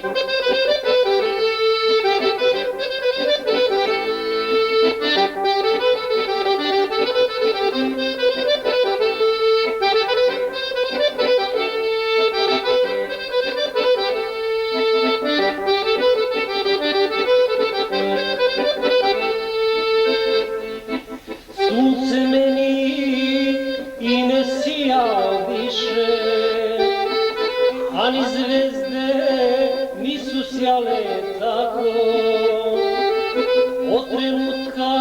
Sunce meni i ne sija više, a ni zvezde nisu sjale tako. Od trenutka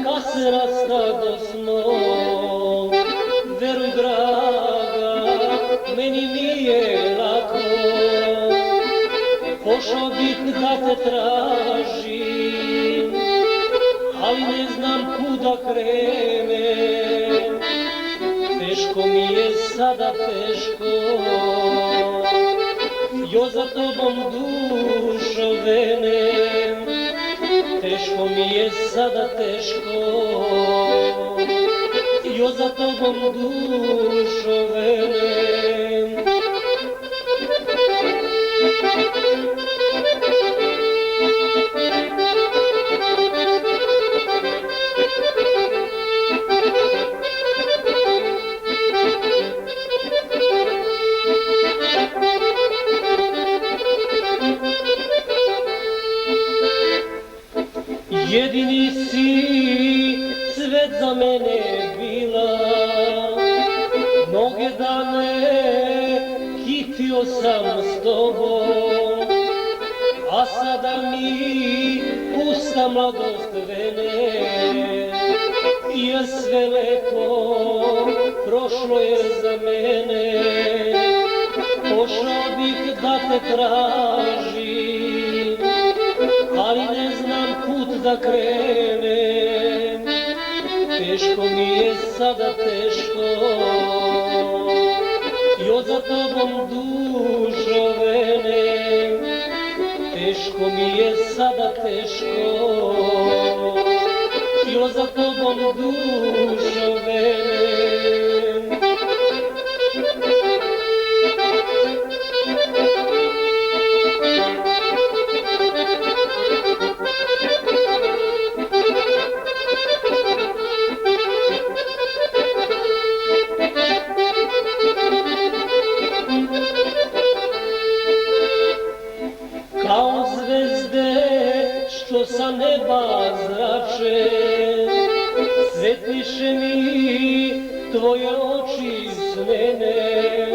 kad se rastadosmo, veruj draga, meni nije lako. Pošao bih da te tražim, ali ne znam kuda krenem. Teško mi je sada, teško, još za tobom dušo venem. Teško mi je sada, teško, još za tobom dušo venem. Jedini si svet za mene bila, mnoge dane kitio sam s tobom, a sada mi pusta mladost vene, jer sve lepo prošlo je za mene. Pošao bih da te tražim, ali ne znam put da krenem. Teško mi je sada, teško, još za tobom dušo venem. Teško mi je sada, teško, još za tobom dušo venem. Kao zvezde što sa neba zrače, svetliše mi tvoje oči s mene,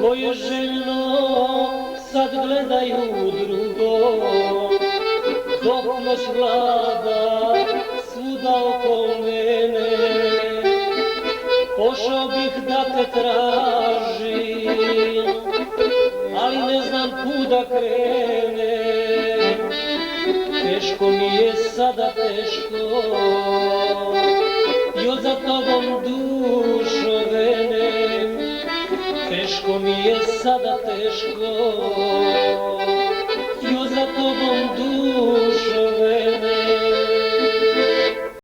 koje željno sad gledaju drugo, dok noć vlada svuda oko mene. Pošao bih da te tražim, ali ne znam kuda krenem. Teško mi je sada, teško, još za tobom dušo venem. Teško mi je sada, teško, još za tobom dušo venem.